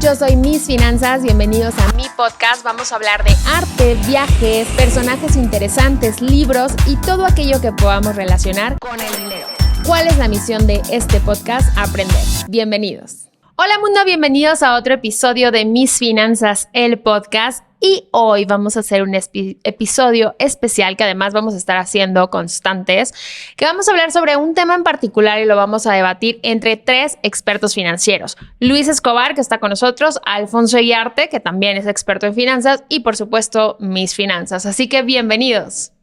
Yo soy Miss Finanzas, bienvenidos a mi podcast. Vamos a hablar de arte, viajes, personajes interesantes, libros y todo aquello que podamos relacionar con el dinero. ¿Cuál es la misión de este podcast? Aprender. Bienvenidos. Hola mundo, bienvenidos a otro episodio de Mis Finanzas, el podcast. Y hoy vamos a hacer un episodio especial que además vamos a estar haciendo constantes, que vamos a hablar sobre un tema en particular y lo vamos a debatir entre tres expertos financieros. Luis Escobar, que está con nosotros, Alfonso Iriarte, que también es experto en finanzas, y por supuesto, Mis Finanzas. Así que bienvenidos.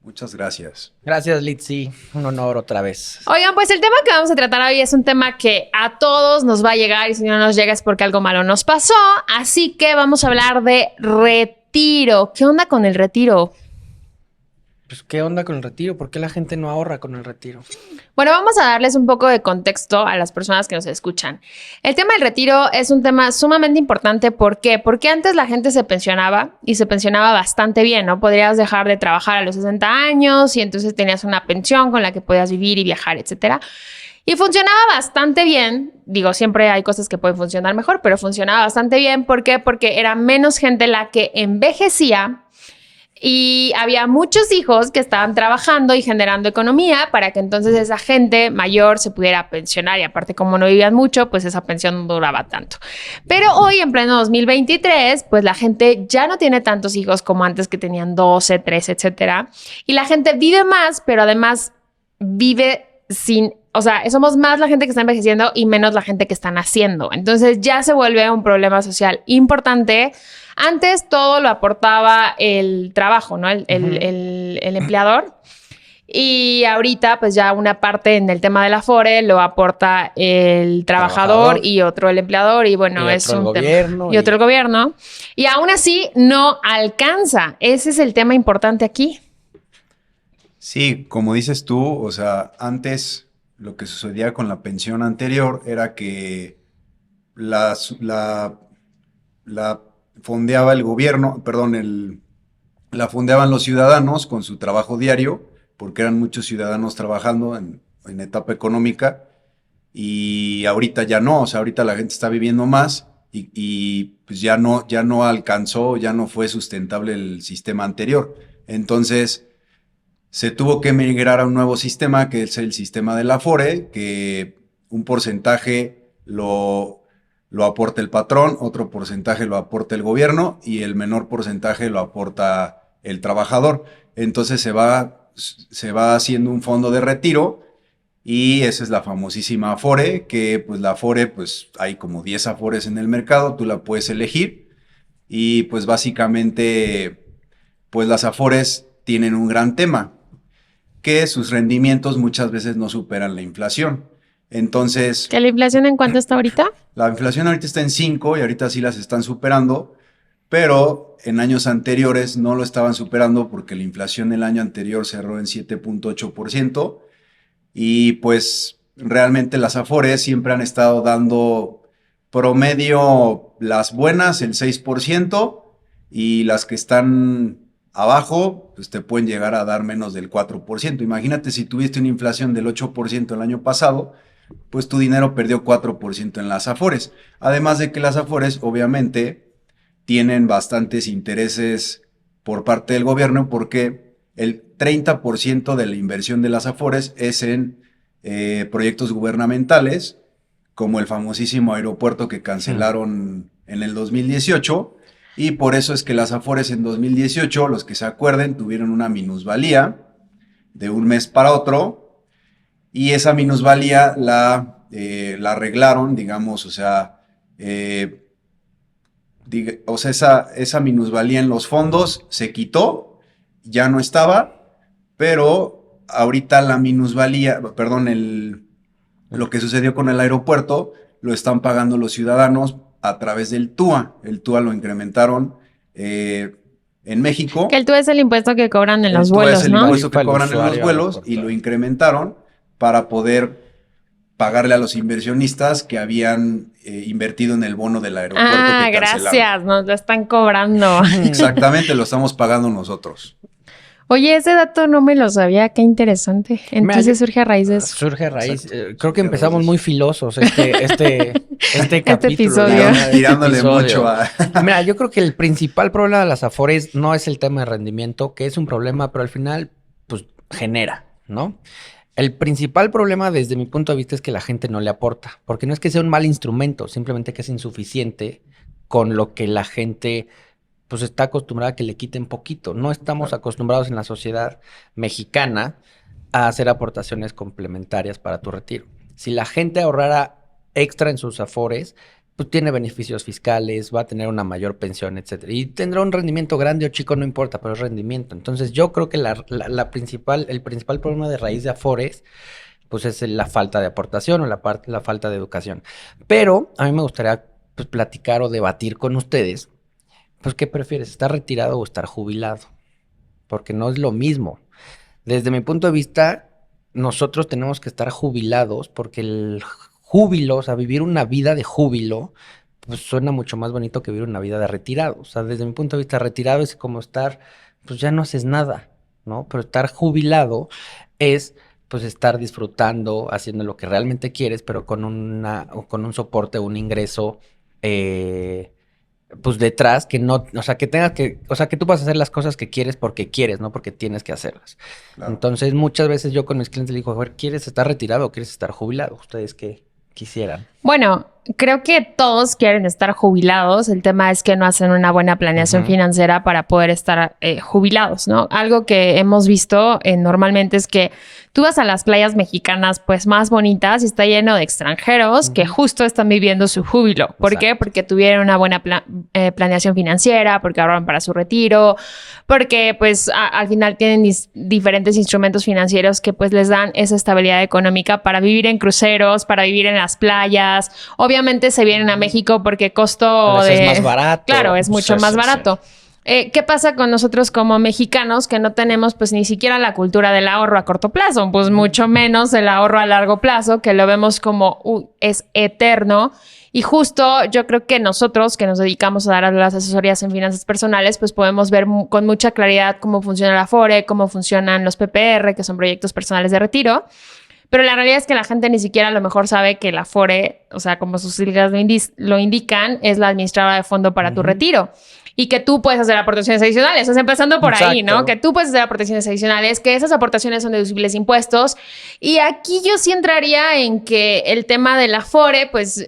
Muchas gracias. Gracias, Litzy. Un honor otra vez. Oigan, pues el tema que vamos a tratar hoy es un tema que a todos nos va a llegar y si no nos llega es porque algo malo nos pasó. Así que vamos a hablar de retiro. ¿Qué onda con el retiro? Pues, ¿qué onda con el retiro? ¿Por qué la gente no ahorra con el retiro? Bueno, vamos a darles un poco de contexto a las personas que nos escuchan. El tema del retiro es un tema sumamente importante. ¿Por qué? Porque antes la gente se pensionaba y se pensionaba bastante bien, ¿no? Podrías dejar de trabajar a los 60 años y entonces tenías una pensión con la que podías vivir y viajar, etcétera. Y funcionaba bastante bien. Digo, siempre hay cosas que pueden funcionar mejor, pero funcionaba bastante bien. ¿Por qué? Porque era menos gente la que envejecía y había muchos hijos que estaban trabajando y generando economía para que entonces esa gente mayor se pudiera pensionar. Y aparte, como no vivían mucho, pues esa pensión no duraba tanto. Pero hoy, en pleno 2023, pues la gente ya no tiene tantos hijos como antes, que tenían 12, 13, etcétera. Y la gente vive más, pero además vive sin... O sea, somos más la gente que está envejeciendo y menos la gente que está naciendo. Entonces ya se vuelve un problema social importante. Antes todo lo aportaba el trabajo, ¿no? El empleador. Y ahorita, pues ya una parte en el tema del Afore lo aporta el trabajador y otro el empleador. Y bueno, es un tema. Y otro el gobierno. Y aún así no alcanza. Ese es el tema importante aquí. Sí, como dices tú, o sea, antes lo que sucedía con la pensión anterior era que la fondeaba el gobierno, la fondeaban los ciudadanos con su trabajo diario, porque eran muchos ciudadanos trabajando en etapa económica, y ahorita ya no, o sea, ahorita la gente está viviendo más y pues ya no alcanzó, ya no fue sustentable el sistema anterior. Entonces se tuvo que migrar a un nuevo sistema, que es el sistema del Afore, que un porcentaje lo aporta el patrón, otro porcentaje lo aporta el gobierno y el menor porcentaje lo aporta el trabajador. Entonces se va haciendo un fondo de retiro y esa es la famosísima Afore, que pues la Afore, pues hay como 10 Afores en el mercado, tú la puedes elegir y pues básicamente pues las Afores tienen un gran tema, que sus rendimientos muchas veces no superan la inflación. Entonces... ¿Que la inflación en cuánto está ahorita? La inflación ahorita está en 5 y ahorita sí las están superando, pero en años anteriores no lo estaban superando porque la inflación el año anterior cerró en 7.8% y pues realmente las Afores siempre han estado dando promedio las buenas, el 6%, y las que están abajo, pues te pueden llegar a dar menos del 4%. Imagínate si tuviste una inflación del 8% el año pasado, pues tu dinero perdió 4% en las Afores. Además de que las Afores, obviamente, tienen bastantes intereses por parte del gobierno porque el 30% de la inversión de las Afores es en proyectos gubernamentales, como el famosísimo aeropuerto que cancelaron en el 2018. Y por eso es que las Afores en 2018, los que se acuerden, tuvieron una minusvalía de un mes para otro. Y esa minusvalía la arreglaron, digamos, o sea, esa minusvalía en los fondos se quitó, ya no estaba, pero ahorita la minusvalía, lo que sucedió con el aeropuerto, lo están pagando los ciudadanos a través del TUA. El TUA lo incrementaron en México. Que el TUA es el impuesto que cobran en los vuelos, ¿no? El impuesto que cobran en los vuelos y lo incrementaron para poder pagarle a los inversionistas que habían invertido en el bono del aeropuerto que cancelaron. Gracias, nos lo están cobrando. Exactamente, lo estamos pagando nosotros. Oye, ese dato no me lo sabía, qué interesante. Entonces surge a raíz de eso. Surge a raíz. Exacto. Creo que Surge a empezamos raíz de muy eso. filosos este capítulo. episodio. la verdad, Tirándole episodio. mucho a... Mira, yo creo que el principal problema de las Afores no es el tema de rendimiento, que es un problema, pero al final, pues, genera, ¿no? El principal problema desde mi punto de vista es que la gente no le aporta, porque no es que sea un mal instrumento, simplemente que es insuficiente con lo que la gente pues está acostumbrada a que le quiten poquito. No estamos Claro. acostumbrados en la sociedad mexicana a hacer aportaciones complementarias para tu retiro. Si la gente ahorrara extra en sus afores, pues tiene beneficios fiscales, va a tener una mayor pensión, etcétera. Y tendrá un rendimiento grande o chico, no importa, pero es rendimiento. Entonces yo creo que el principal problema de raíz de afores, pues es la falta de aportación o la falta de educación. Pero a mí me gustaría pues, platicar o debatir con ustedes, pues ¿qué prefieres, estar retirado o estar jubilado? Porque no es lo mismo. Desde mi punto de vista, nosotros tenemos que estar jubilados porque el júbilo, o sea, vivir una vida de júbilo, pues suena mucho más bonito que vivir una vida de retirado. O sea, desde mi punto de vista, retirado es como estar, pues ya no haces nada, ¿no? Pero estar jubilado es, pues, estar disfrutando, haciendo lo que realmente quieres, pero o con un soporte, un ingreso, pues detrás, que no, o sea, o sea, que tú vas a hacer las cosas que quieres porque quieres, no porque tienes que hacerlas. Claro. Entonces, muchas veces yo con mis clientes les digo, a ver, ¿quieres estar retirado o quieres estar jubilado? ¿Ustedes qué quisieran? Bueno, creo que todos quieren estar jubilados. El tema es que no hacen una buena planeación financiera para poder estar jubilados, ¿no? Algo que hemos visto normalmente es que tú vas a las playas mexicanas pues más bonitas y está lleno de extranjeros que justo están viviendo su júbilo. ¿Por qué? Porque tuvieron una buena planeación financiera, porque ahorran para su retiro, porque pues al final tienen diferentes instrumentos financieros que pues les dan esa estabilidad económica para vivir en cruceros, para vivir en las playas. Obviamente se vienen a México porque costo Es más barato. Claro, es mucho Sí, más sí, barato. ¿Qué pasa con nosotros como mexicanos que no tenemos pues ni siquiera la cultura del ahorro a corto plazo? Pues mucho menos el ahorro a largo plazo, que lo vemos como es eterno. Y justo yo creo que nosotros que nos dedicamos a dar las asesorías en finanzas personales, pues podemos ver con mucha claridad cómo funciona la Afore, cómo funcionan los PPR, que son proyectos personales de retiro. Pero la realidad es que la gente ni siquiera a lo mejor sabe que la Afore, o sea, como sus siglas lo indican, es la administradora de fondo para tu retiro. Y que tú puedes hacer aportaciones adicionales. O sea, empezando por ahí, ¿no? Que tú puedes hacer aportaciones adicionales, que esas aportaciones son deducibles de impuestos. Y aquí yo sí entraría en que el tema de la Afore, pues...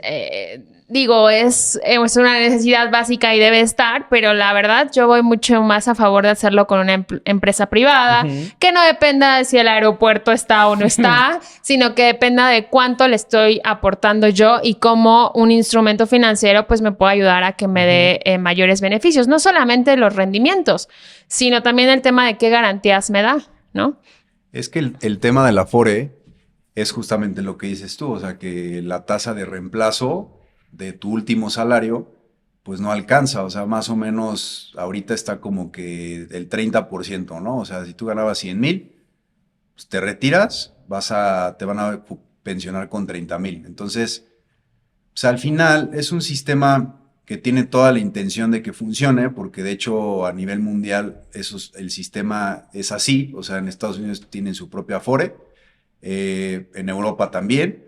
digo, es una necesidad básica y debe estar, pero la verdad yo voy mucho más a favor de hacerlo con una empresa privada, que no dependa de si el aeropuerto está o no está, sino que dependa de cuánto le estoy aportando yo y cómo un instrumento financiero pues me puede ayudar a que me dé mayores beneficios. No solamente los rendimientos, sino también el tema de qué garantías me da, ¿no? Es que el tema de la Afore es justamente lo que dices tú, o sea, que la tasa de reemplazo de tu último salario, pues no alcanza, o sea, más o menos ahorita está como que el 30%, ¿no? O sea, si tú ganabas 100,000, pues te retiras, te van a pensionar con 30,000. Entonces, pues al final es un sistema que tiene toda la intención de que funcione, porque de hecho a nivel mundial el sistema es así, o sea, en Estados Unidos tienen su propia Afore, en Europa también,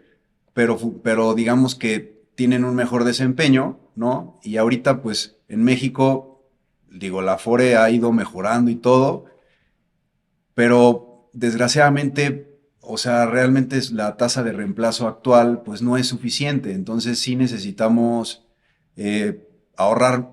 pero digamos que tienen un mejor desempeño, ¿no? Y ahorita, pues, en México, digo, la Afore ha ido mejorando y todo, pero desgraciadamente, o sea, realmente la tasa de reemplazo actual, pues, no es suficiente. Entonces, sí necesitamos ahorrar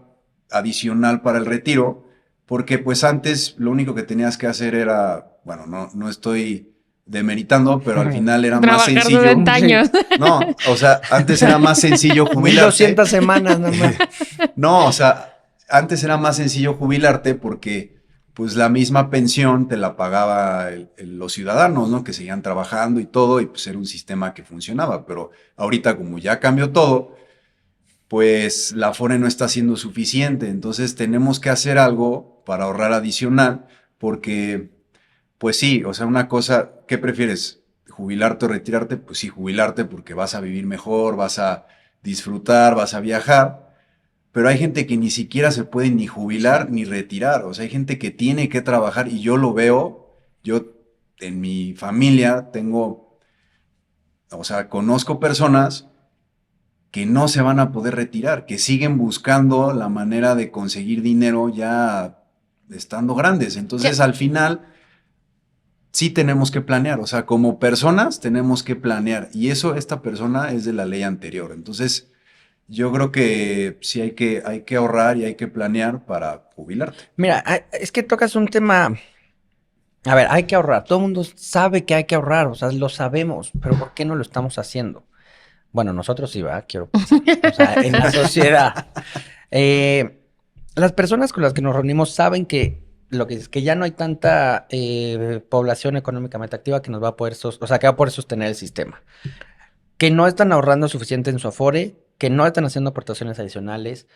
adicional para el retiro, porque, pues, antes lo único que tenías que hacer era, bueno, no estoy demeritando, pero al final era más Trabajar sencillo. 90 años. No, o sea, antes era más sencillo jubilarte. 1200 semanas nomás. No, o sea, antes era más sencillo jubilarte porque pues la misma pensión te la pagaba los ciudadanos, ¿no? Que seguían trabajando y todo, y pues era un sistema que funcionaba. Pero ahorita como ya cambió todo, pues la Afore no está siendo suficiente. Entonces tenemos que hacer algo para ahorrar adicional porque... Pues sí, o sea, una cosa, ¿qué prefieres? ¿Jubilarte o retirarte? Pues sí, jubilarte porque vas a vivir mejor, vas a disfrutar, vas a viajar. pero hay gente que ni siquiera se puede ni jubilar ni retirar. O sea, hay gente que tiene que trabajar y yo lo veo. Yo en mi familia tengo, o sea, conozco personas que no se van a poder retirar, que siguen buscando la manera de conseguir dinero ya estando grandes. Entonces, al final, sí tenemos que planear. O sea, como personas tenemos que planear. Y eso, esta persona es de la ley anterior. Entonces, yo creo que sí hay que ahorrar y hay que planear para jubilarte. Mira, es que tocas un tema. A ver, hay que ahorrar. Todo el mundo sabe que hay que ahorrar, o sea, lo sabemos, pero ¿por qué no lo estamos haciendo? Bueno, nosotros sí, ¿verdad? Quiero pensar. O sea, en la sociedad. Las personas con las que nos reunimos saben que lo que es que ya no hay tanta población económicamente activa que nos va a poder, o sea, que va a poder sostener el sistema. Que no están ahorrando suficiente en su Afore, que no están haciendo aportaciones adicionales,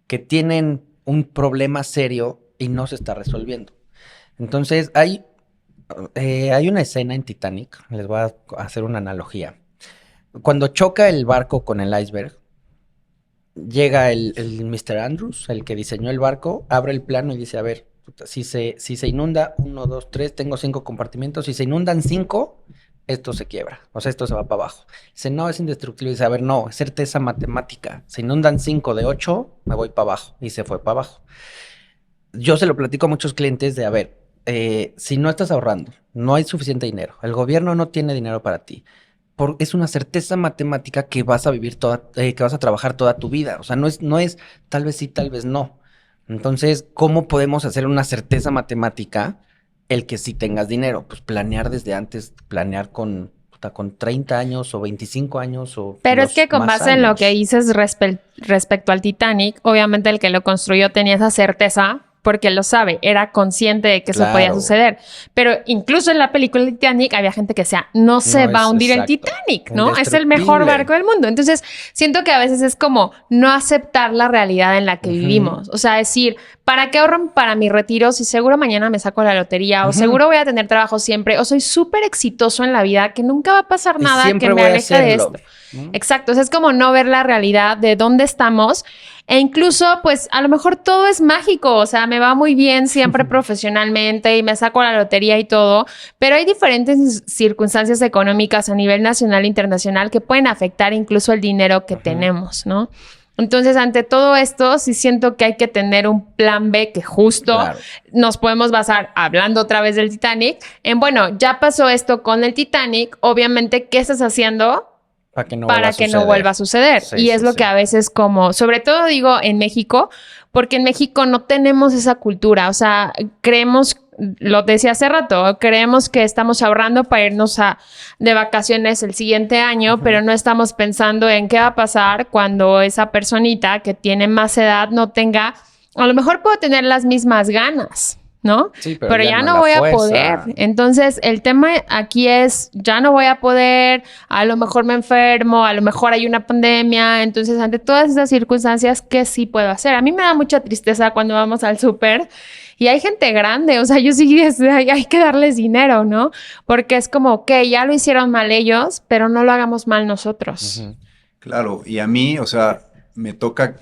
que tienen un problema serio y no se está resolviendo. Entonces, hay una escena en Titanic, les voy a hacer una analogía. Cuando choca el barco con el iceberg, llega el Mr. Andrews, el que diseñó el barco, abre el plano y dice, a ver, si se inunda 1, 2, 3, tengo 5 compartimentos, si se inundan 5, esto se quiebra, o sea, esto se va para abajo. Dice, no, es indestructible. Dice, a ver, no, es certeza matemática. Se inundan 5 de 8, me voy para abajo. Y se fue para abajo. Yo se lo platico a muchos clientes de, a ver, si no estás ahorrando, no hay suficiente dinero, el gobierno no tiene dinero para ti, es una certeza matemática que vas a vivir que vas a trabajar toda tu vida. O sea, no es tal vez sí, tal vez no. Entonces, ¿cómo podemos hacer una certeza matemática el que sí tengas dinero? Pues planear desde antes, planear con 30 años o 25 años o Pero es que con más base en lo años. que dices respecto al Titanic, obviamente el que lo construyó tenía esa certeza porque lo sabe, era consciente de que eso podía Claro. suceder. Pero incluso en la película Titanic había gente que decía, no se No va a es hundir el exacto. Titanic, ¿no? Es el mejor Indestructible. barco del mundo. Entonces, siento que a veces es como no aceptar la realidad en la que Ujú. vivimos. O sea, decir, ¿para qué ahorro para mi retiro si seguro mañana me saco la lotería o Ujú. seguro voy a tener trabajo siempre o soy súper exitoso en la vida que nunca va a pasar Y nada siempre que me voy a aleje de hacerlo. esto? Exacto, o sea, es como no ver la realidad de dónde estamos e incluso, pues, a lo mejor todo es mágico, o sea, me va muy bien siempre profesionalmente y me saco la lotería y todo, pero hay diferentes circunstancias económicas a nivel nacional e internacional que pueden afectar incluso el dinero que tenemos, ¿no? Entonces, ante todo esto, sí siento que hay que tener un plan B que justo Claro. nos podemos basar, hablando otra vez del Titanic, en, bueno, ya pasó esto con el Titanic, obviamente, ¿qué estás haciendo Para que no vuelva a suceder? Sí, Y es sí, lo sí. que a veces como, sobre todo digo en México, porque en México no tenemos esa cultura, o sea, creemos, lo decía hace rato, creemos que estamos ahorrando para irnos de vacaciones el siguiente año, pero no estamos pensando en qué va a pasar cuando esa personita que tiene más edad no tenga, a lo mejor puedo tener las mismas ganas, ¿no? Sí, pero ya no la voy a fuerza. poder. Entonces, el tema aquí es, ya no voy a poder, a lo mejor me enfermo, a lo mejor hay una pandemia. Entonces, ante todas esas circunstancias, ¿qué sí puedo hacer? A mí me da mucha tristeza cuando vamos al súper y hay gente grande, o sea, yo sí hay que darles dinero, ¿no? Porque es como, ok, ya lo hicieron mal ellos, pero no lo hagamos mal nosotros. Ujú. Claro, y a mí, o sea, me toca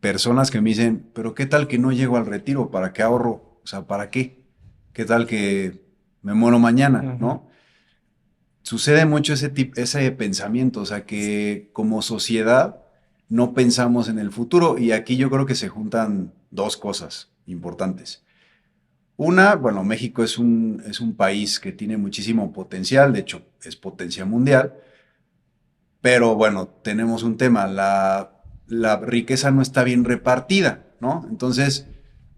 personas que me dicen, pero ¿qué tal que no llego al retiro? ¿Para qué ahorro? O sea, ¿para qué? ¿Qué tal que me muero mañana? ¿No? Sucede mucho ese pensamiento, o sea, que como sociedad no pensamos en el futuro y aquí yo creo que se juntan dos cosas importantes. Una, bueno, México es un país que tiene muchísimo potencial, de hecho es potencia mundial, pero bueno, tenemos un tema, la riqueza no está bien repartida, ¿no? Entonces,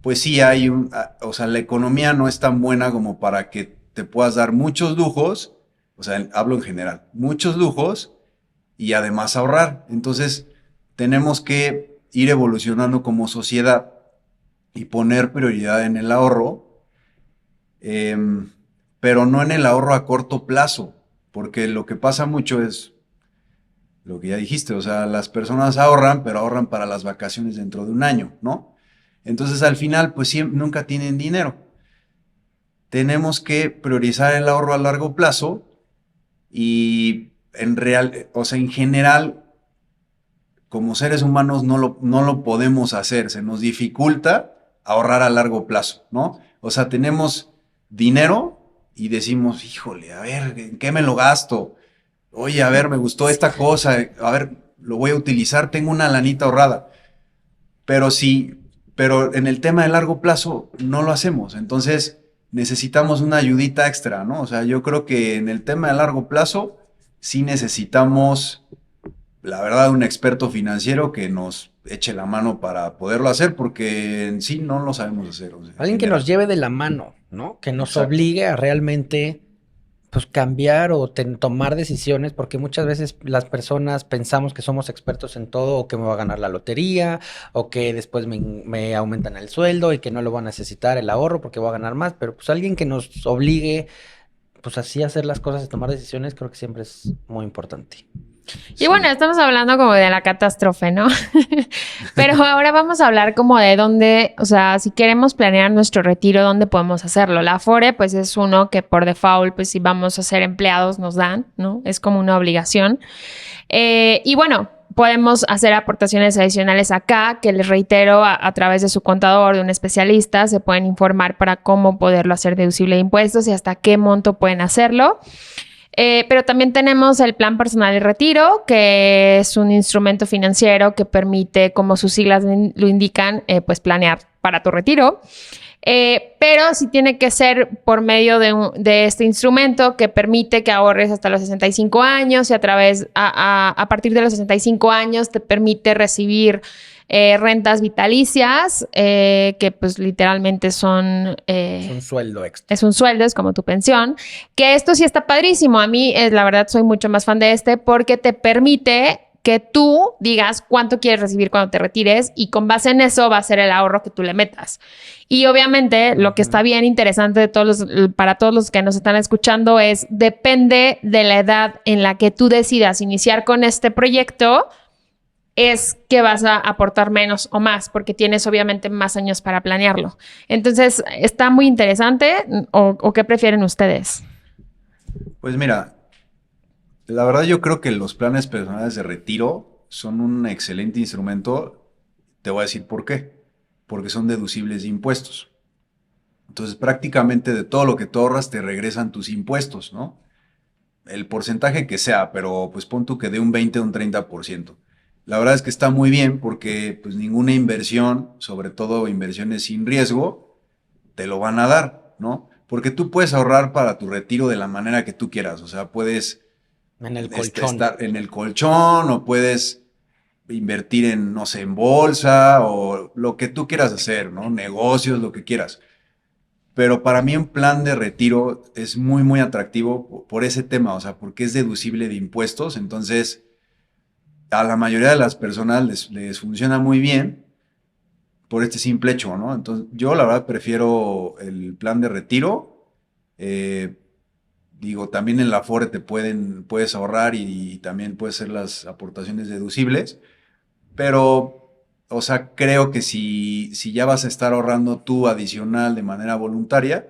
pues sí o sea, la economía no es tan buena como para que te puedas dar muchos lujos, o sea, hablo en general, muchos lujos y además ahorrar. Entonces, tenemos que ir evolucionando como sociedad y poner prioridad en el ahorro, pero no en el ahorro a corto plazo, porque lo que pasa mucho es lo que ya dijiste, o sea, las personas ahorran, pero ahorran para las vacaciones dentro de un año, ¿no? Entonces al final, pues nunca tienen dinero. Tenemos que priorizar el ahorro a largo plazo y o sea, en general, como seres humanos no lo podemos hacer, se nos dificulta ahorrar a largo plazo, ¿no? O sea, tenemos dinero y decimos, híjole, a ver, ¿en qué me lo gasto? Oye, a ver, me gustó esta cosa, a ver, lo voy a utilizar, tengo una lanita ahorrada. Pero sí, pero en el tema de largo plazo no lo hacemos. Entonces necesitamos una ayudita extra, ¿no? O sea, yo creo que en el tema de largo plazo sí necesitamos, la verdad, un experto financiero que nos eche la mano para poderlo hacer, porque en sí no lo sabemos hacer. O sea, en Alguien que general. nos lleve de la mano, ¿no? Que nos Exacto. obligue a realmente, pues, cambiar o tomar decisiones, porque muchas veces las personas pensamos que somos expertos en todo, o que me va a ganar la lotería, o que después me aumentan el sueldo y que no lo voy a necesitar el ahorro porque voy a ganar más, pero pues alguien que nos obligue, pues así a hacer las cosas y tomar decisiones, creo que siempre es muy importante. Y Sí. bueno, estamos hablando como de la catástrofe, ¿no? Pero ahora vamos a hablar como de dónde, o sea, si queremos planear nuestro retiro, ¿dónde podemos hacerlo? La Afore, pues es uno que por default, pues si vamos a ser empleados nos dan, ¿no? Es como una obligación. Y bueno, podemos hacer aportaciones adicionales acá, que les reitero, a través de su contador, de un especialista, se pueden informar para cómo poderlo hacer deducible de impuestos y hasta qué monto pueden hacerlo. Pero también tenemos el Plan Personal de Retiro, que es un instrumento financiero que permite, como sus siglas lo indican, pues planear para tu retiro. Pero sí tiene que ser por medio de este instrumento que permite que ahorres hasta los 65 años y a partir de los 65 años te permite recibir rentas vitalicias, que pues literalmente son... Es un sueldo extra. Es un sueldo, es como tu pensión. Que esto sí está padrísimo. A mí, la verdad, soy mucho más fan de este porque te permite que tú digas cuánto quieres recibir cuando te retires y con base en eso va a ser el ahorro que tú le metas. Y obviamente lo que está bien interesante para todos los que nos están escuchando es depende de la edad en la que tú decidas iniciar con este proyecto, es que vas a aportar menos o más, porque tienes obviamente más años para planearlo. Entonces, está muy interesante. ¿O qué prefieren ustedes? Pues mira, la verdad yo creo que los planes personales de retiro son un excelente instrumento. Te voy a decir por qué. Porque son deducibles de impuestos. Entonces prácticamente de todo lo que tú ahorras te regresan tus impuestos, ¿no? El porcentaje que sea, pero pues pon tú que de un 20 a un 30%. La verdad es que está muy bien porque pues ninguna inversión, sobre todo inversiones sin riesgo, te lo van a dar, ¿no? Porque tú puedes ahorrar para tu retiro de la manera que tú quieras. O sea, puedes En el colchón. estar en el colchón o puedes invertir en, no sé, en bolsa o lo que tú quieras hacer, ¿no? Negocios, lo que quieras. Pero para mí un plan de retiro es muy, muy atractivo por ese tema, o sea, porque es deducible de impuestos. Entonces, a la mayoría de las personas les funciona muy bien por este simple hecho, ¿no? Entonces, yo la verdad prefiero el plan de retiro. Eh, Digo, también en la Afore puedes ahorrar y también puedes hacer las aportaciones deducibles. Pero, o sea, creo que si ya vas a estar ahorrando tú adicional de manera voluntaria,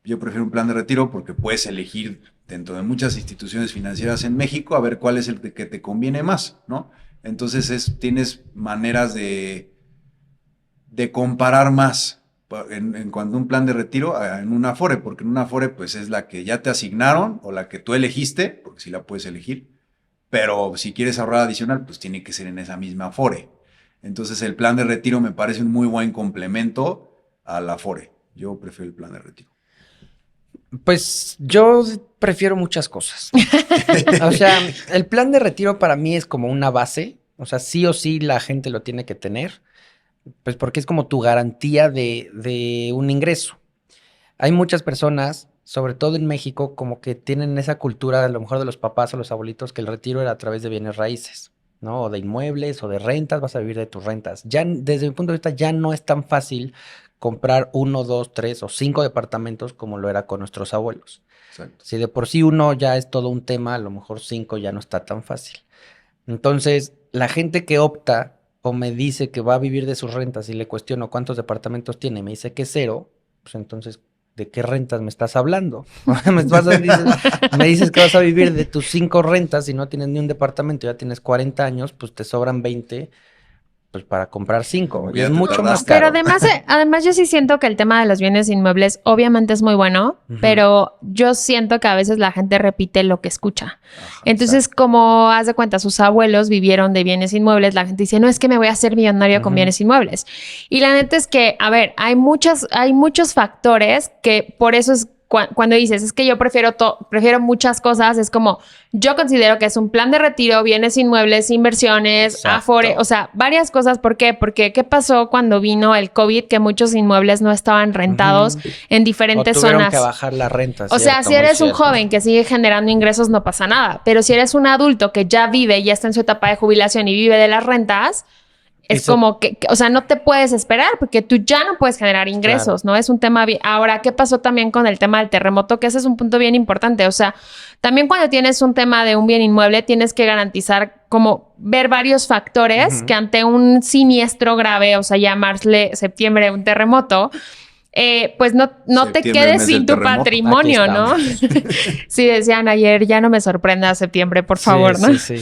yo prefiero un plan de retiro porque puedes elegir dentro de muchas instituciones financieras en México a ver cuál es el que te conviene más, ¿no? Entonces tienes maneras de comparar más en cuanto a un plan de retiro en una Afore, porque en una Afore pues es la que ya te asignaron o la que tú elegiste, porque sí la puedes elegir, pero si quieres ahorrar adicional, pues tiene que ser en esa misma Afore. Entonces el plan de retiro me parece un muy buen complemento a la Afore. Yo prefiero el plan de retiro. Pues yo prefiero muchas cosas. O sea, el plan de retiro para mí es como una base. O sea, sí o sí la gente lo tiene que tener. Pues porque es como tu garantía de un ingreso. Hay muchas personas, sobre todo en México, como que tienen esa cultura, a lo mejor de los papás o los abuelitos, que el retiro era a través de bienes raíces, ¿no? O de inmuebles o de rentas, vas a vivir de tus rentas. Ya, desde mi punto de vista, ya no es tan fácil comprar 1, 2, 3 o 5 departamentos como lo era con nuestros abuelos. Exacto. Si de por sí uno ya es todo un tema, a lo mejor 5 ya no está tan fácil. Entonces, la gente que opta o me dice que va a vivir de sus rentas y le cuestiono cuántos departamentos tiene y me dice que 0, pues entonces ¿de qué rentas me estás hablando? Me dices que vas a vivir de tus 5 rentas y no tienes ni un departamento, ya tienes 40 años, pues te sobran 20 pues para comprar 5. Y es mucho más Pero caro. además yo sí siento que el tema de los bienes inmuebles obviamente es muy bueno, pero yo siento que a veces la gente repite lo que escucha. Ajá, Entonces, como haz de cuenta, sus abuelos vivieron de bienes inmuebles, la gente dice, no, es que me voy a hacer millonario con bienes inmuebles. Y la neta es que, a ver, hay muchos factores que por eso es cuando dices, es que yo prefiero muchas cosas, es como, yo considero que es un plan de retiro, bienes inmuebles, inversiones, Exacto. Afore, o sea, varias cosas. ¿Por qué? Porque ¿qué pasó cuando vino el COVID? Que muchos inmuebles no estaban rentados en diferentes O tuvieron zonas. que bajar la renta. O sea, cierto, si muy eres un cierto. joven que sigue generando ingresos, no pasa nada. Pero si eres un adulto que ya vive, ya está en su etapa de jubilación y vive de las rentas, es Eso- como que, o sea, no te puedes esperar porque tú ya no puedes generar ingresos, ¿no? Es un tema bien. Ahora, ¿qué pasó también con el tema del terremoto? Que ese es un punto bien importante. O sea, también cuando tienes un tema de un bien inmueble, tienes que garantizar como ver varios factores que ante un siniestro grave, o sea, llamarle septiembre un terremoto, pues no te Septiembre, quedes mes sin del tu terremoto. patrimonio, Aquí ¿no? Sí, decían ayer, ya no me sorprenda septiembre, por favor, ¿no? Sí.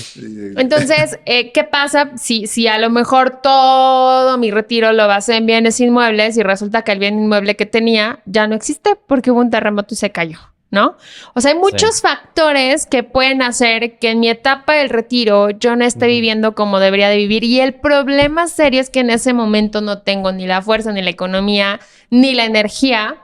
Entonces, ¿qué pasa si a lo mejor todo mi retiro lo basé en bienes inmuebles y resulta que el bien inmueble que tenía ya no existe porque hubo un terremoto y se cayó, ¿no? O sea, hay muchos factores que pueden hacer que en mi etapa del retiro yo no esté viviendo como debería de vivir, y el problema serio es que en ese momento no tengo ni la fuerza, ni la economía, ni la energía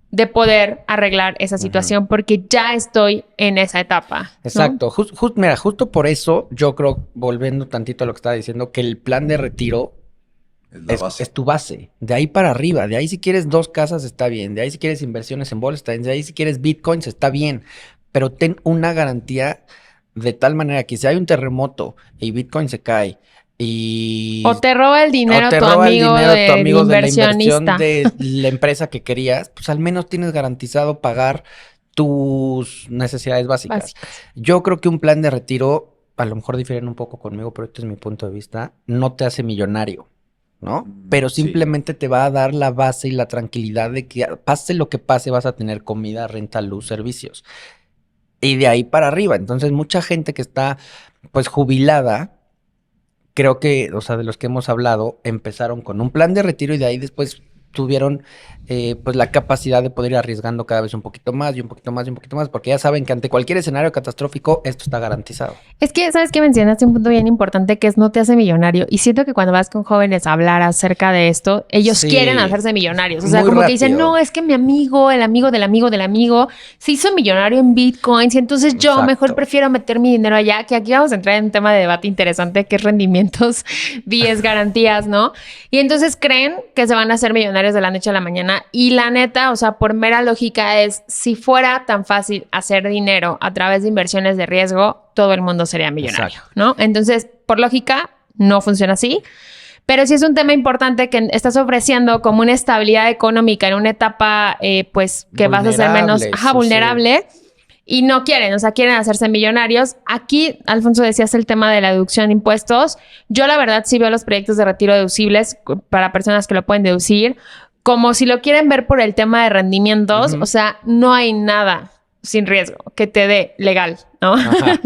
de poder arreglar esa situación porque ya estoy en esa etapa, ¿no? Exacto. Mira, justo por eso yo creo, volviendo tantito a lo que estaba diciendo, que el plan de retiro Es la base. es tu base. De ahí para arriba. De ahí si quieres 2 casas está bien. De ahí si quieres inversiones en bolsa está bien. De ahí si quieres bitcoins está bien. Pero ten una garantía de tal manera que si hay un terremoto y bitcoin se cae y... O te roba el dinero o te tu roba el amigo dinero tu del amigo de la inversionista. inversión de la empresa que querías, pues al menos tienes garantizado pagar tus necesidades básicas. Yo creo que un plan de retiro, a lo mejor difieren un poco conmigo, pero este es mi punto de vista, no te hace millonario, ¿no? Pero Sí. simplemente te va a dar la base y la tranquilidad de que pase lo que pase, vas a tener comida, renta, luz, servicios. Y de ahí para arriba. Entonces, mucha gente que está, pues, jubilada, creo que, o sea, de los que hemos hablado, empezaron con un plan de retiro y de ahí después tuvieron, pues, la capacidad de poder ir arriesgando cada vez un poquito más y un poquito más y un poquito más, porque ya saben que ante cualquier escenario catastrófico, esto está garantizado. Es que, ¿sabes qué? Mencionaste un punto bien importante que es no te hace millonario. Y siento que cuando vas con jóvenes a hablar acerca de esto, ellos Sí. quieren hacerse millonarios. O sea, Muy como que dicen, rápido. no, es que mi amigo, el amigo del amigo del amigo, se hizo millonario en bitcoins y entonces yo Exacto. mejor prefiero meter mi dinero allá, que aquí vamos a entrar en un tema de debate interesante que es rendimientos, 10 garantías, ¿no? Y entonces creen que se van a hacer millonarios de la noche a la mañana. Y la neta, o sea, por mera lógica es, si fuera tan fácil hacer dinero a través de inversiones de riesgo, todo el mundo sería millonario, Exacto. ¿no? Entonces, por lógica, no funciona así. Pero sí es un tema importante que estás ofreciendo como una estabilidad económica en una etapa, pues, que vas a ser menos Vulnerable, vulnerable. Y no quieren, o sea, quieren hacerse millonarios. Aquí, Alfonso, decías el tema de la deducción de impuestos. Yo, la verdad, sí veo los proyectos de retiro deducibles para personas que lo pueden deducir, como si lo quieren ver por el tema de rendimientos. O sea, no hay nada sin riesgo que te dé legal, ¿no? Ajá,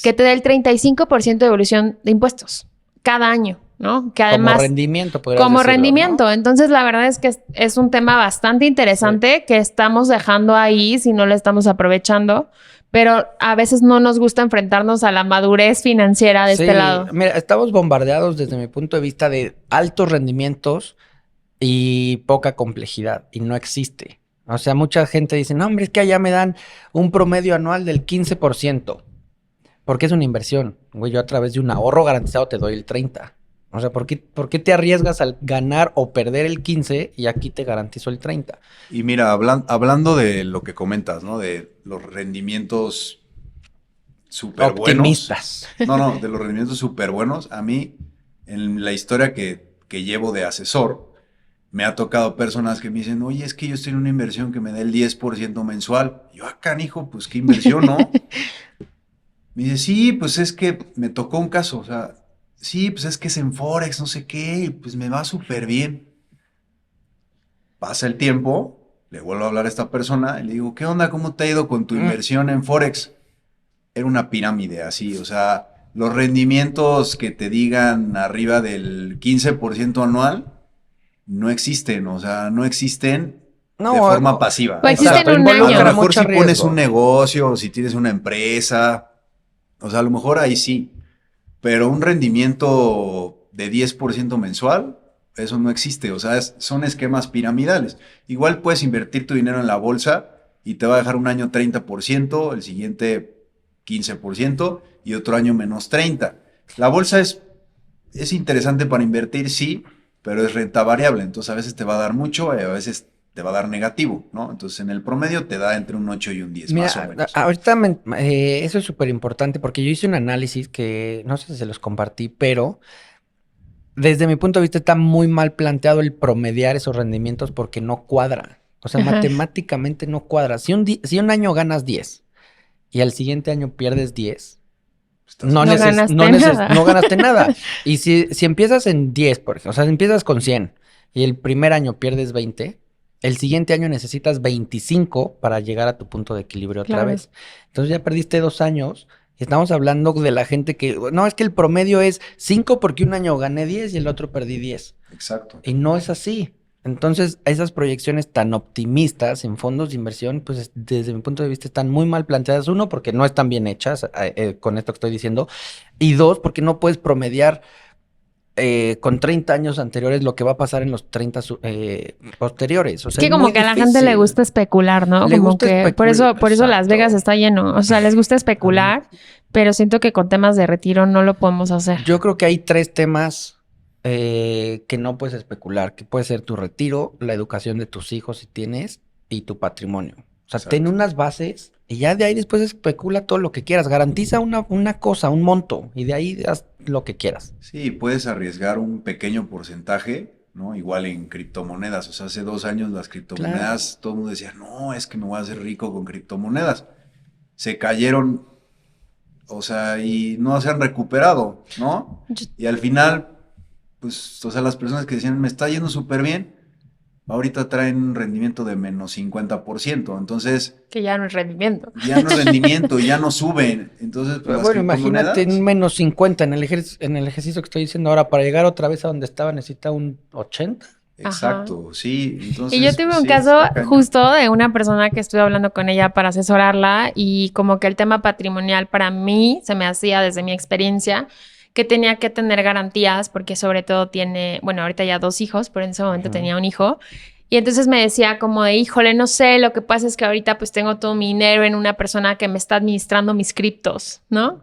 Que te dé el 35% de devolución de impuestos cada año, ¿no? Que además... como rendimiento, podrías Como decirlo, rendimiento. ¿no? Entonces, la verdad es que es un tema bastante interesante que estamos dejando ahí si no lo estamos aprovechando, pero a veces no nos gusta enfrentarnos a la madurez financiera de este lado. Mira, estamos bombardeados desde mi punto de vista de altos rendimientos y poca complejidad, y no existe. O sea, mucha gente dice, no, hombre, es que allá me dan un promedio anual del 15%, porque es una inversión. Güey, yo a través de un ahorro garantizado te doy el 30%. O sea, ¿por qué te arriesgas al ganar o perder el 15 y aquí te garantizo el 30? Y mira, hablando de lo que comentas, ¿no? De los rendimientos súper buenos. Optimistas. No, de los rendimientos súper buenos. A mí, en la historia que llevo de asesor, me ha tocado personas que me dicen, oye, es que yo estoy en una inversión que me da el 10% mensual. Y yo, canijo, pues qué inversión, ¿no? Me dice, sí, pues es que me tocó un caso, o sea, sí, pues es que es en Forex, no sé qué, y pues me va súper bien. Pasa el tiempo, Le vuelvo a hablar a esta persona y le digo, ¿qué onda? ¿Cómo te ha ido con tu inversión en Forex? Era una pirámide así, o sea, los rendimientos que te digan arriba del 15% anual no existen, o sea, no existen de No, forma pasiva. Pues O sea, existen un a lo año. mejor mucho si pones riesgo. un negocio, o si tienes una empresa, o sea, a lo mejor ahí sí, pero un rendimiento de 10% mensual, eso no existe, o sea, son esquemas piramidales. Igual puedes invertir tu dinero en la bolsa y te va a dejar un año 30%, el siguiente 15% y otro año menos 30%. La bolsa es interesante para invertir, sí, pero es renta variable, entonces a veces te va a dar mucho y a veces te va a dar negativo, ¿no? Entonces en el promedio te da entre un 8 y un 10 más o Mira, menos. ahorita eso es súper importante porque yo hice un análisis que no sé si se los compartí, pero desde mi punto de vista está muy mal planteado el promediar esos rendimientos porque no cuadra. O sea, Ajá. matemáticamente no cuadra. Si un año ganas 10 y al siguiente año pierdes 10, Estás No mal. ganaste nada. no ganaste nada. Y si empiezas en 10, por ejemplo, o sea, si empiezas con 100 y el primer año pierdes 20, el siguiente año necesitas 25 para llegar a tu punto de equilibrio otra Claro. vez. Entonces ya perdiste 2 años. Y estamos hablando de la gente que, no, es que el promedio es 5 porque un año gané 10 y el otro perdí 10. Exacto. Y no es así. Entonces, esas proyecciones tan optimistas en fondos de inversión, pues desde mi punto de vista están muy mal planteadas. Uno, porque no están bien hechas, con esto que estoy diciendo. Y dos, porque no puedes promediar con 30 años anteriores lo que va a pasar en los 30 posteriores. O Es sea, que es como muy que a la gente le difícil. gusta especular, ¿no? Le Como gusta que especular. por eso Las Vegas Exacto. está lleno. O sea, les gusta especular, pero siento que con temas de retiro no lo podemos hacer. Yo creo que hay 3 temas que no puedes especular, que puede ser tu retiro, la educación de tus hijos si tienes, y tu patrimonio. O sea, ten Exacto. unas bases y ya de ahí después especula todo lo que quieras. Garantiza una cosa, un monto, y de ahí haz lo que quieras. Sí, puedes arriesgar un pequeño porcentaje, ¿no? Igual en criptomonedas. O sea, hace 2 años las criptomonedas, Claro. todo el mundo decía, no, es que me voy a hacer rico con criptomonedas. Se cayeron, o sea, y no se han recuperado, ¿no? Yo- Y al final, pues, o sea, las personas que decían, me está yendo súper bien, ahorita traen un rendimiento de menos 50%. Entonces, Que ya no es rendimiento. ya no es rendimiento, ya no suben. Entonces, pues Pero las bueno, imagínate criptomonedas. un menos 50 en el ejercicio que estoy diciendo ahora. Para llegar otra vez a donde estaba necesita un 80. Ajá. Exacto, sí. Y yo Entonces, tuve pues un sí, caso está cañón. justo de una persona que estuve hablando con ella para asesorarla y como que el tema patrimonial para mí se me hacía desde mi experiencia que tenía que tener garantías porque sobre todo tiene, bueno, ahorita ya 2 hijos, pero en ese momento Ujú. tenía un hijo. Y entonces me decía como de, híjole, no sé, lo que pasa es que ahorita pues tengo todo mi dinero en una persona que me está administrando mis criptos, ¿no?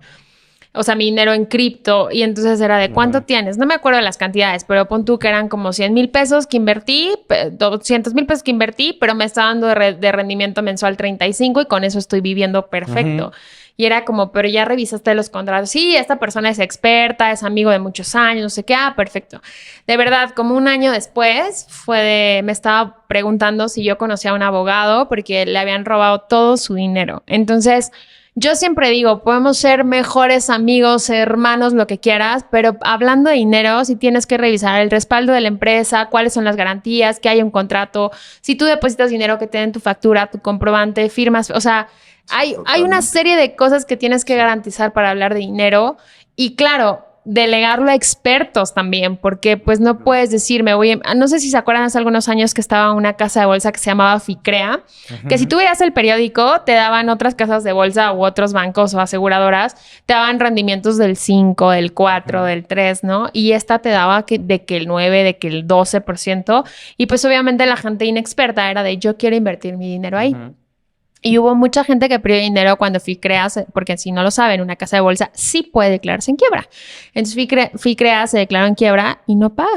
O sea, mi dinero en cripto. Y entonces era de, ¿cuánto Ujú. tienes? No me acuerdo de las cantidades, pero pon tú que eran como 100,000 pesos que invertí, 200,000 pesos que invertí, pero me está dando de rendimiento mensual 35 y con eso estoy viviendo perfecto. Ujú. Y era como, pero ya revisaste los contratos. Sí, esta persona es experta, es amigo de muchos años, no sé qué. Ah, perfecto. De verdad, como un año después, me estaba preguntando si yo conocía a un abogado porque le habían robado todo su dinero. Entonces, yo siempre digo, podemos ser mejores amigos, hermanos, lo que quieras, pero hablando de dinero, sí tienes que revisar el respaldo de la empresa, cuáles son las garantías, que hay un contrato, si tú depositas dinero que te den tu factura, tu comprobante, firmas, o sea, hay una Totalmente. serie de cosas que tienes que garantizar para hablar de dinero y claro, delegarlo a expertos también, porque pues no puedes decirme, oye, no sé si se acuerdan hace algunos años que estaba una casa de bolsa que se llamaba FICREA, que si tú veías el periódico, te daban otras casas de bolsa u otros bancos o aseguradoras, te daban rendimientos del 5, del 4, del 3, ¿no? Y esta te daba de que el 9, de que el 12%, y pues obviamente la gente inexperta era de yo quiero invertir mi dinero ahí. Ujú. Y hubo mucha gente que perdió dinero cuando FICREA, porque si no lo saben, una casa de bolsa sí puede declararse en quiebra. Entonces FICREA se declaró en quiebra y no paga.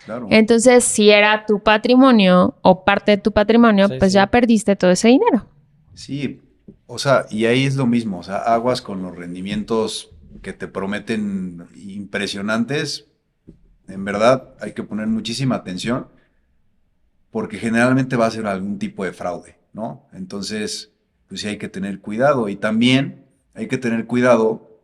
Claro. Entonces, si era tu patrimonio o parte de tu patrimonio, Sí, pues sí. ya perdiste todo ese dinero. Sí, o sea, y ahí es lo mismo, o sea, aguas con los rendimientos que te prometen impresionantes. En verdad, hay que poner muchísima atención porque generalmente va a ser algún tipo de fraude, ¿no? Entonces, pues sí hay que tener cuidado y también hay que tener cuidado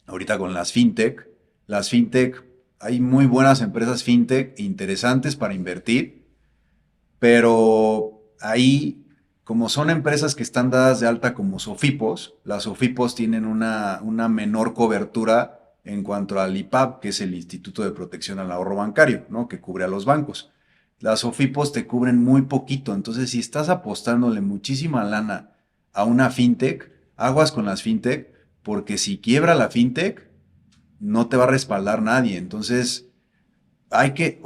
ahorita con las fintech. Las fintech, hay muy buenas empresas fintech interesantes para invertir, pero ahí, como son empresas que están dadas de alta como SOFIPOS, las SOFIPOS tienen una menor cobertura en cuanto al IPAB, que es el Instituto de Protección al Ahorro Bancario, ¿no? Que cubre a los bancos. Las SOFIPOS te cubren muy poquito, entonces si estás apostándole muchísima lana a una fintech, aguas con las fintech, porque si quiebra la fintech, no te va a respaldar nadie. Entonces, hay que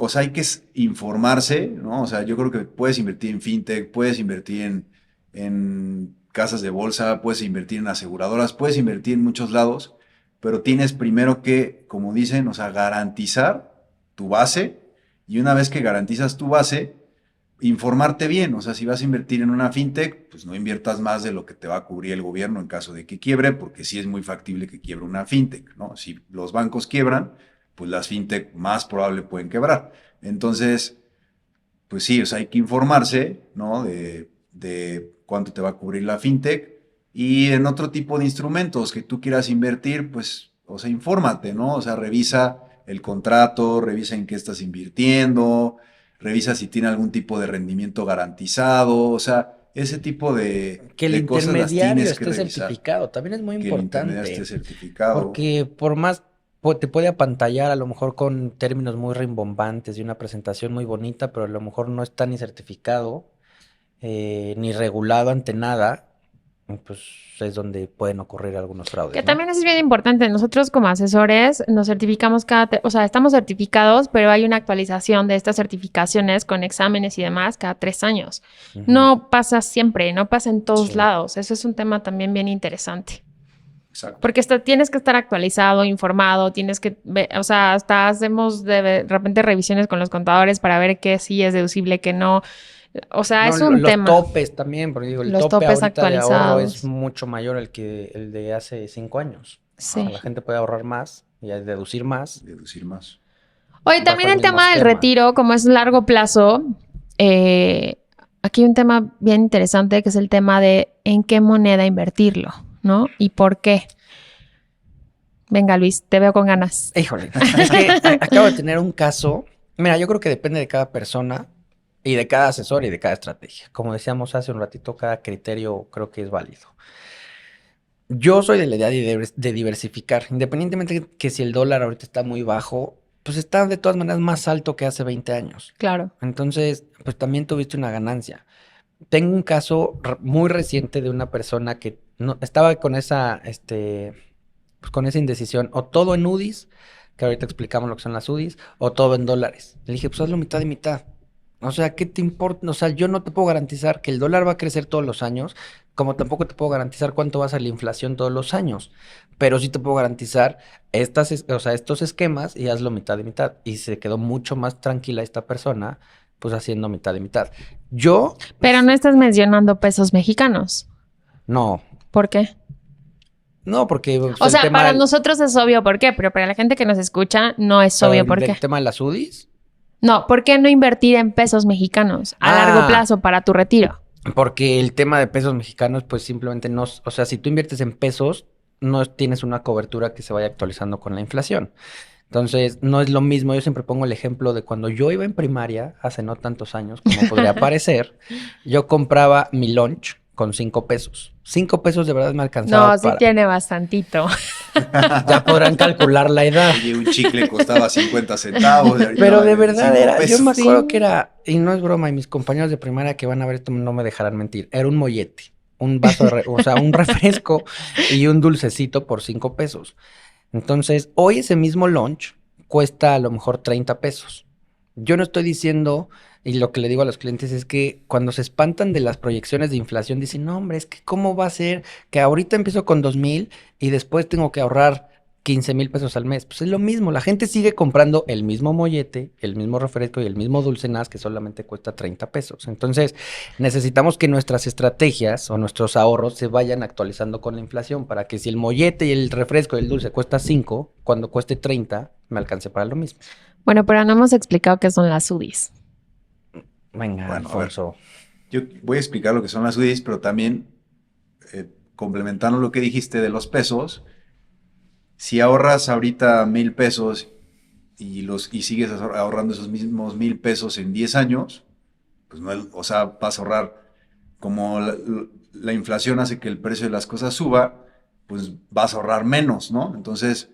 informarse, ¿no? O sea, yo creo que puedes invertir en fintech, puedes invertir en casas de bolsa, puedes invertir en aseguradoras, puedes invertir en muchos lados, pero tienes primero que, como dicen, o sea, garantizar tu base, y una vez que garantizas tu base, informarte bien. O sea, si vas a invertir en una fintech, pues no inviertas más de lo que te va a cubrir el gobierno en caso de que quiebre, porque sí es muy factible que quiebre una fintech, ¿no? Si los bancos quiebran, pues las fintech más probable pueden quebrar. Entonces, pues sí, o sea, hay que informarse, ¿no? De cuánto te va a cubrir la fintech. Y en otro tipo de instrumentos que tú quieras invertir, pues, o sea, infórmate, ¿no? O sea, revisa el contrato, revisa en qué estás invirtiendo, revisa si tiene algún tipo de rendimiento garantizado, o sea, ese tipo Que el de cosas las intermediario tienes que esté revisar. certificado, también es muy Que el intermediario esté importante, certificado. porque por más te puede apantallar a lo mejor con términos muy rimbombantes y una presentación muy bonita, pero a lo mejor no está ni certificado, ni regulado ante nada, pues es donde pueden ocurrir algunos fraudes, Que ¿no? también es bien importante. Nosotros como asesores nos certificamos o sea, estamos certificados, pero hay una actualización de estas certificaciones con exámenes y demás cada 3 años. Ujú. No pasa siempre, no pasa en todos Sí. lados. Eso es un tema también bien interesante. Exacto. Porque tienes que estar actualizado, informado, tienes que o sea, hasta hacemos de repente revisiones con los contadores para ver qué sí es deducible, qué no. O sea, No, es un los tema. topes también, porque digo, el Los tope topes ahorita de ahorro es actualizados. mucho mayor el de hace 5 años. Sí. La gente puede ahorrar más y deducir más. Deducir más. Oye, bajo también el el mismo tema del esquema. retiro, como es largo plazo, aquí hay un tema bien interesante que es el tema de en qué moneda invertirlo, ¿no? Y por qué. Venga, Luis, te veo con ganas. Híjole, es que acabo de tener un caso. Mira, yo creo que depende de cada persona y de cada asesor y de cada estrategia. Como decíamos hace un ratito, cada criterio creo que es válido. Yo soy de la idea de diversificar, independientemente que si el dólar ahorita está muy bajo, pues está de todas maneras más alto que hace 20 años. Claro. Entonces, pues también tuviste una ganancia. Tengo un caso muy reciente de una persona que no, estaba con esa, pues con esa indecisión, o todo en UDIs, que ahorita explicamos lo que son las UDIs, o todo en dólares. Le dije, pues hazlo mitad y mitad. O sea, ¿qué te importa? O sea, yo no te puedo garantizar que el dólar va a crecer todos los años, como tampoco te puedo garantizar cuánto va a ser la inflación todos los años. Pero sí te puedo garantizar estos esquemas y hazlo mitad y mitad. Y se quedó mucho más tranquila esta persona, pues haciendo mitad y mitad. Yo, Pero no estás mencionando pesos mexicanos. no. ¿Por qué? No, porque pues, O el sea, tema para del- nosotros es obvio por qué, pero para la gente que nos escucha no es pero obvio el por del qué. tema de las UDIs, No, ¿por qué no invertir en pesos mexicanos a largo plazo para tu retiro? porque el tema de pesos mexicanos, pues simplemente no, o sea, si tú inviertes en pesos, no tienes una cobertura que se vaya actualizando con la inflación. Entonces, no es lo mismo. Yo siempre pongo el ejemplo de cuando yo iba en primaria, hace no tantos años, como podría parecer, yo compraba mi lunch con 5 pesos. 5 pesos de verdad me alcanzaba No, sí para... tiene bastantito. Ya podrán calcular la edad. Oye, un chicle costaba 50 centavos. Y ahorita Pero de vale verdad 5 era, yo pesos. me acuerdo Sí. que era, y no es broma, y mis compañeros de primaria que van a ver esto no me dejarán mentir, era un mollete, un vaso de, o sea, un refresco y un dulcecito por 5 pesos. Entonces, hoy ese mismo lunch cuesta a lo mejor 30 pesos. Yo no estoy diciendo, y lo que le digo a los clientes es que cuando se espantan de las proyecciones de inflación, dicen, no, hombre, es que cómo va a ser que ahorita empiezo con 2,000 y después tengo que ahorrar 15,000 pesos al mes. Pues es lo mismo, la gente sigue comprando el mismo mollete, el mismo refresco y el mismo dulce Nas que solamente cuesta 30 pesos. Entonces, necesitamos que nuestras estrategias o nuestros ahorros se vayan actualizando con la inflación para que si el mollete y el refresco y el dulce cuesta 5, cuando cueste 30, me alcance para lo mismo. Bueno, pero no hemos explicado qué son las UDIs. Venga, Bueno, a ver. Alfonso. Yo voy a explicar lo que son las UDIs, pero también complementando lo que dijiste de los pesos, si ahorras ahorita 1,000 pesos y sigues ahorrando esos mismos 1,000 pesos en 10 años, pues no, o sea, vas a ahorrar como la inflación hace que el precio de las cosas suba, pues vas a ahorrar menos, ¿no? Entonces,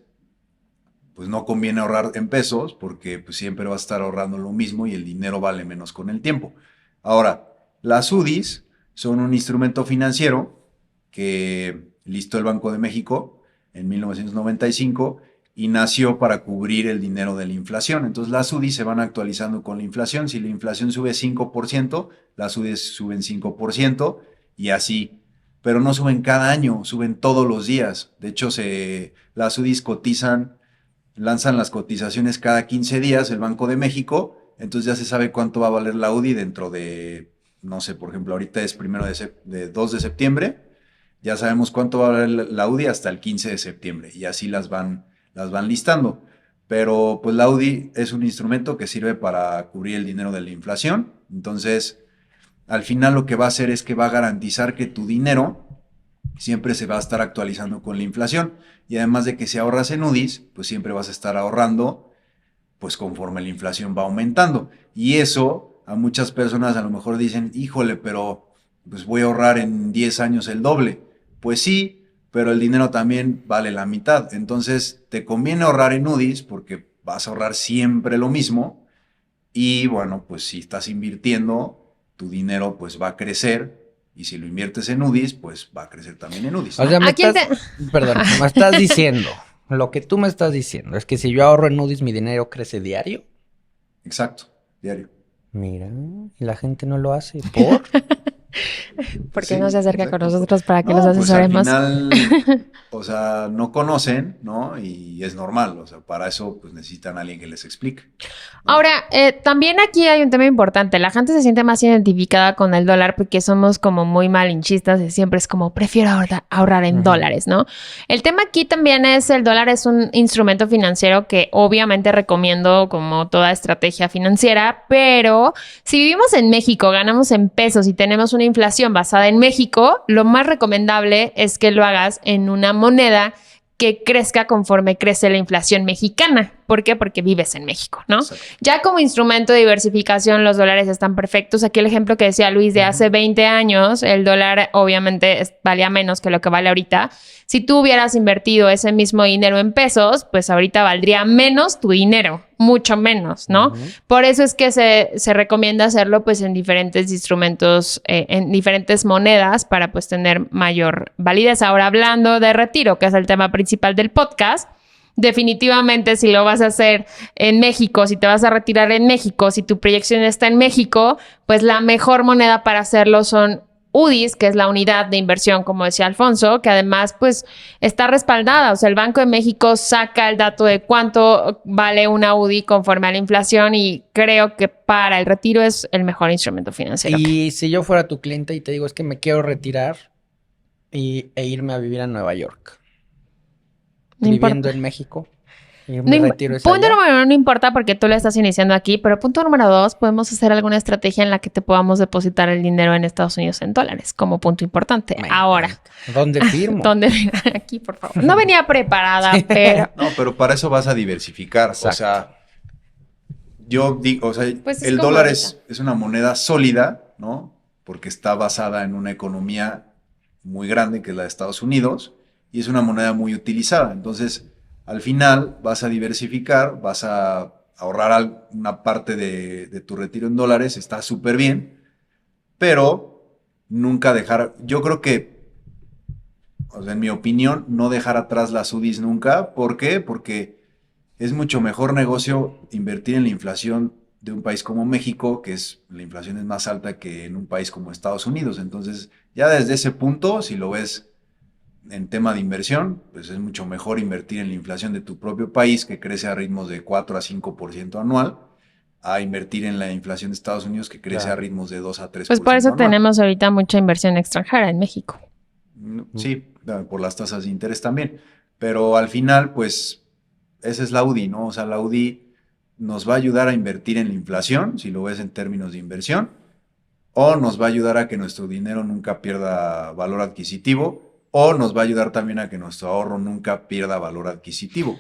pues no conviene ahorrar en pesos porque pues siempre vas a estar ahorrando lo mismo y el dinero vale menos con el tiempo. Ahora, las UDIs son un instrumento financiero que listó el Banco de México en 1995 y nació para cubrir el dinero de la inflación. Entonces las UDIs se van actualizando con la inflación. Si la inflación sube 5%, las UDIs suben 5% y así. Pero no suben cada año, suben todos los días. De hecho, las UDIs lanzan las cotizaciones cada 15 días el Banco de México. Entonces ya se sabe cuánto va a valer la UDI dentro de, no sé, por ejemplo, ahorita es 2 de septiembre. Ya sabemos cuánto va a valer la UDI hasta el 15 de septiembre y así las van listando. Pero pues la UDI es un instrumento que sirve para cubrir el dinero de la inflación. Entonces, al final lo que va a hacer es que va a garantizar que tu dinero siempre se va a estar actualizando con la inflación. Y además de que si ahorras en UDIs, pues siempre vas a estar ahorrando pues conforme la inflación va aumentando. Y eso a muchas personas a lo mejor dicen, híjole, pero pues voy a ahorrar en 10 años el doble. Pues sí, pero el dinero también vale la mitad. Entonces te conviene ahorrar en UDIs porque vas a ahorrar siempre lo mismo. Y bueno, pues si estás invirtiendo, tu dinero pues va a crecer. Y si lo inviertes en UDIs, pues va a crecer también en UDIs. O sea, perdón, me estás diciendo, lo que tú me estás diciendo es que si yo ahorro en UDIs, mi dinero crece diario. Exacto, diario. Mira, y la gente no lo hace. ¿Por? Porque Sí, no se acerca exacto. con nosotros para que No, los asesoremos. Pues al final, o sea, no conocen, ¿no? Y es normal, o sea, para eso pues necesitan a alguien que les explique, ¿no? Ahora, también aquí hay un tema importante. La gente se siente más identificada con el dólar porque somos como muy malinchistas y siempre es como, prefiero ahorrar en dólares, ¿no? El tema aquí también es, el dólar es un instrumento financiero que obviamente recomiendo como toda estrategia financiera, pero si vivimos en México, ganamos en pesos y tenemos una inflación basada en México, lo más recomendable es que lo hagas en una moneda que crezca conforme crece la inflación mexicana. ¿Por qué? Porque vives en México, ¿no? Exacto. Ya como instrumento de diversificación, los dólares están perfectos. Aquí el ejemplo que decía Luis de hace 20 años, el dólar obviamente valía menos que lo que vale ahorita. Si tú hubieras invertido ese mismo dinero en pesos, pues ahorita valdría menos tu dinero, mucho menos, ¿no? Por eso es que se recomienda hacerlo pues en diferentes instrumentos, en diferentes monedas para pues tener mayor validez. Ahora hablando de retiro, que es el tema principal del podcast, definitivamente si lo vas a hacer en México, si te vas a retirar en México, si tu proyección está en México, pues la mejor moneda para hacerlo son UDIs, que es la unidad de inversión, como decía Alfonso, que además pues está respaldada. O sea, el Banco de México saca el dato de cuánto vale una UDI conforme a la inflación y creo que para el retiro es el mejor instrumento financiero. Y si yo fuera tu cliente y te digo es que me quiero retirar e irme a vivir a Nueva York. No Viviendo importa. en México. Y No me im- retiro punto allá. número 1 no importa porque tú lo estás iniciando aquí, pero punto número 2, podemos hacer alguna estrategia en la que te podamos depositar el dinero en Estados Unidos en dólares, como punto importante. Me Ahora, encanta. ¿Dónde firmo? ¿dónde? Aquí, por favor. No venía preparada, pero... No, pero para eso vas a diversificar. Exacto. O sea, yo digo, o sea, Pues es el como dólar ahorita. es una moneda sólida, ¿no? Porque está basada en una economía muy grande, que es la de Estados Unidos, y es una moneda muy utilizada. Entonces, al final vas a diversificar, vas a ahorrar una parte de tu retiro en dólares, está súper bien, pero nunca yo creo que, o sea, en mi opinión, no dejar atrás las UDIs nunca. ¿Por qué? Porque es mucho mejor negocio invertir en la inflación de un país como México, la inflación es más alta que en un país como Estados Unidos. Entonces, ya desde ese punto, si lo ves en tema de inversión, pues es mucho mejor invertir en la inflación de tu propio país, que crece a ritmos de 4 a 5% anual, a invertir en la inflación de Estados Unidos, que crece a ritmos de 2 a 3% Pues por eso anual. tenemos ahorita mucha inversión extranjera en México. Sí, por las tasas de interés también. Pero al final, pues, esa es la UDI, ¿no? O sea, la UDI nos va a ayudar a invertir en la inflación, si lo ves en términos de inversión, o nos va a ayudar a que nuestro dinero nunca pierda valor adquisitivo, o nos va a ayudar también a que nuestro ahorro nunca pierda valor adquisitivo.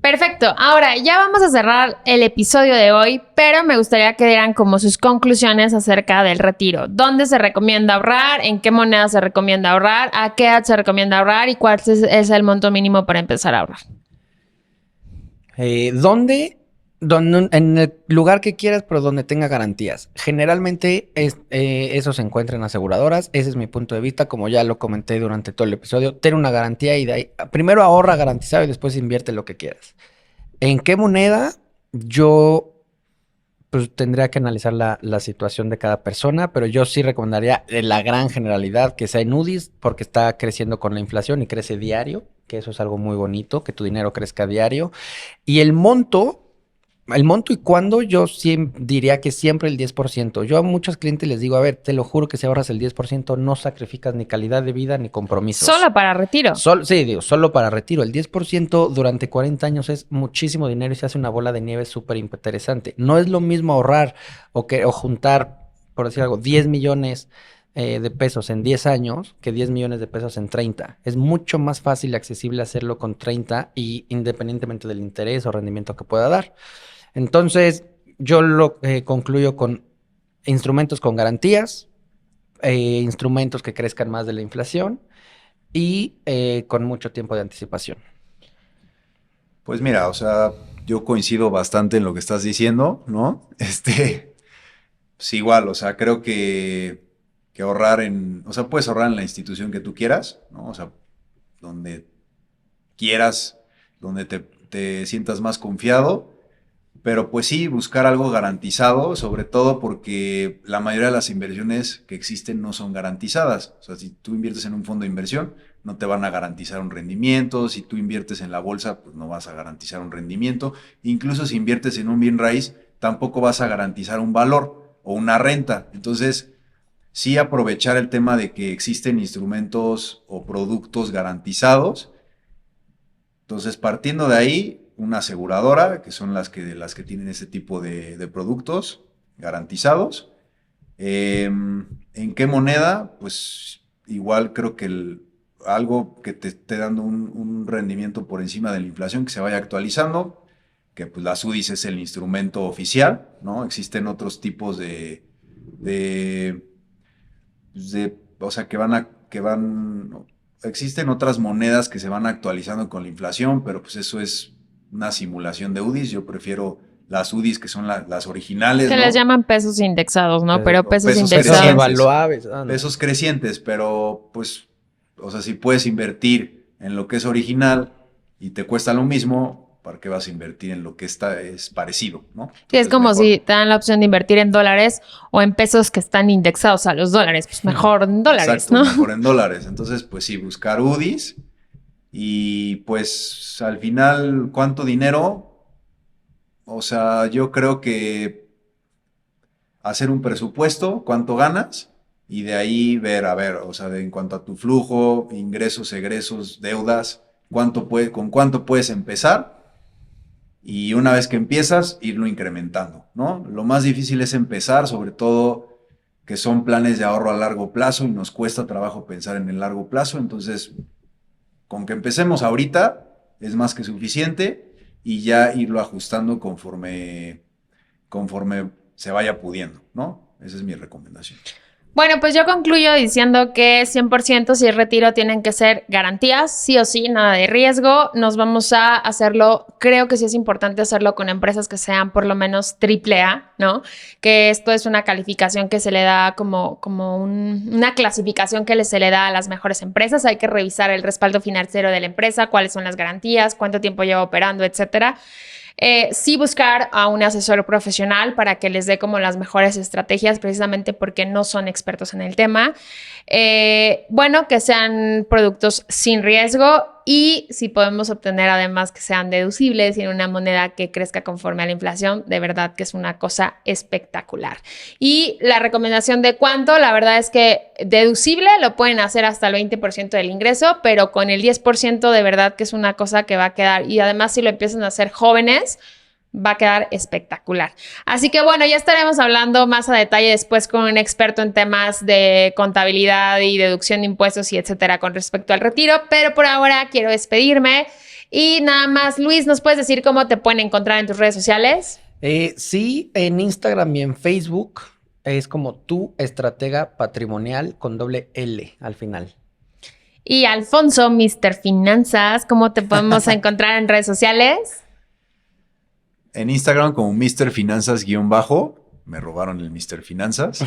Perfecto. Ahora ya vamos a cerrar el episodio de hoy, pero me gustaría que dieran como sus conclusiones acerca del retiro. ¿Dónde se recomienda ahorrar? ¿En qué moneda se recomienda ahorrar? ¿A qué edad se recomienda ahorrar? ¿Y cuál es el monto mínimo para empezar a ahorrar? ¿Dónde? En el lugar que quieras, pero donde tenga garantías. Generalmente eso se encuentra en aseguradoras. Ese es mi punto de vista, como ya lo comenté durante todo el episodio. Ten una garantía y de ahí, primero ahorra garantizado y después invierte lo que quieras. ¿En qué moneda? Yo pues tendría que analizar la situación de cada persona, pero yo sí recomendaría la gran generalidad que sea en UDIs, porque está creciendo con la inflación y crece diario, que eso es algo muy bonito, que tu dinero crezca diario. Y el monto y cuándo, yo diría que siempre el 10%. Yo a muchos clientes les digo, a ver, te lo juro que si ahorras el 10%, no sacrificas ni calidad de vida ni compromisos. ¿Solo para retiro? Solo para retiro. El 10% durante 40 años es muchísimo dinero y se hace una bola de nieve súper interesante. No es lo mismo ahorrar o juntar, por decir algo, 10 millones de pesos en 10 años que 10 millones de pesos en 30. Es mucho más fácil y accesible hacerlo con 30 y independientemente del interés o rendimiento que pueda dar. Entonces, yo lo concluyo con instrumentos con garantías, instrumentos que crezcan más de la inflación y con mucho tiempo de anticipación. Pues mira, o sea, yo coincido bastante en lo que estás diciendo, ¿no? Pues igual, o sea, creo que ahorrar o sea, puedes ahorrar en la institución que tú quieras, ¿no? O sea, donde quieras, donde te sientas más confiado. Pero pues sí, buscar algo garantizado, sobre todo porque la mayoría de las inversiones que existen no son garantizadas. O sea, si tú inviertes en un fondo de inversión, no te van a garantizar un rendimiento. Si tú inviertes en la bolsa, pues no vas a garantizar un rendimiento. Incluso si inviertes en un bien raíz, tampoco vas a garantizar un valor o una renta. Entonces, sí aprovechar el tema de que existen instrumentos o productos garantizados. Entonces, partiendo de ahí, una aseguradora, que son las que tienen ese tipo de productos garantizados. ¿En qué moneda? Pues igual creo que algo que te esté dando un rendimiento por encima de la inflación, que se vaya actualizando, que pues la UDIs es el instrumento oficial, ¿no? Existen otros tipos o sea, existen otras monedas que se van actualizando con la inflación, pero pues eso es una simulación de UDIs. Yo prefiero las UDIs que son las originales, Se ¿no? les llaman pesos indexados, ¿no? Pero pesos indexados. Evaluables. Pesos crecientes, pero pues, o sea, si puedes invertir en lo que es original y te cuesta lo mismo, ¿para qué vas a invertir en lo que es parecido, ¿no? Sí, es como si te dan la opción de invertir en dólares o en pesos que están indexados a los dólares. Pues mejor en dólares, exacto, ¿no? Mejor en dólares. Entonces, pues sí, buscar UDIs y pues al final, ¿cuánto dinero? O sea, yo creo que hacer un presupuesto, cuánto ganas y de ahí ver, a ver, o sea, en cuanto a tu flujo, ingresos, egresos, deudas, con cuánto puedes empezar. Y una vez que empiezas, irlo incrementando, ¿no? Lo más difícil es empezar, sobre todo que son planes de ahorro a largo plazo y nos cuesta trabajo pensar en el largo plazo. Entonces, con que empecemos ahorita es más que suficiente y ya irlo ajustando conforme se vaya pudiendo, ¿no? Esa es mi recomendación. Bueno, pues yo concluyo diciendo que 100% si es retiro tienen que ser garantías, sí o sí, nada de riesgo. Nos vamos a hacerlo, creo que sí es importante hacerlo con empresas que sean por lo menos AAA, ¿no? Que esto es una calificación que se le da como una clasificación que se le da a las mejores empresas. Hay que revisar el respaldo financiero de la empresa, cuáles son las garantías, cuánto tiempo lleva operando, etcétera. Sí buscar a un asesor profesional para que les dé como las mejores estrategias, precisamente porque no son expertos en el tema. Bueno, que sean productos sin riesgo y si podemos obtener además que sean deducibles y en una moneda que crezca conforme a la inflación, de verdad que es una cosa espectacular. Y la recomendación de cuánto, la verdad es que deducible lo pueden hacer hasta el 20% del ingreso, pero con el 10% de verdad que es una cosa que va a quedar, y además si lo empiezan a hacer jóvenes, va a quedar espectacular. Así que bueno, ya estaremos hablando más a detalle después con un experto en temas de contabilidad y deducción de impuestos y etcétera con respecto al retiro, pero por ahora quiero despedirme Y nada más, Luis, ¿nos puedes decir cómo te pueden encontrar en tus redes sociales? Sí, en Instagram y en Facebook es como Tu Estratega Patrimonial con doble L al final. Y Alfonso, Mr. Finanzas, ¿cómo te podemos encontrar en redes sociales? En Instagram como Mr. Finanzas-bajo. Me robaron el Mr. Finanzas.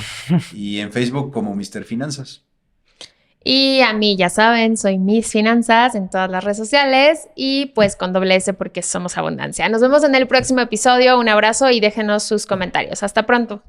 Y en Facebook como Mr. Finanzas. Y a mí, ya saben, soy Miss Finanzas en todas las redes sociales y pues con doble S porque somos abundancia. Nos vemos en el próximo episodio. Un abrazo y déjenos sus comentarios. Hasta pronto.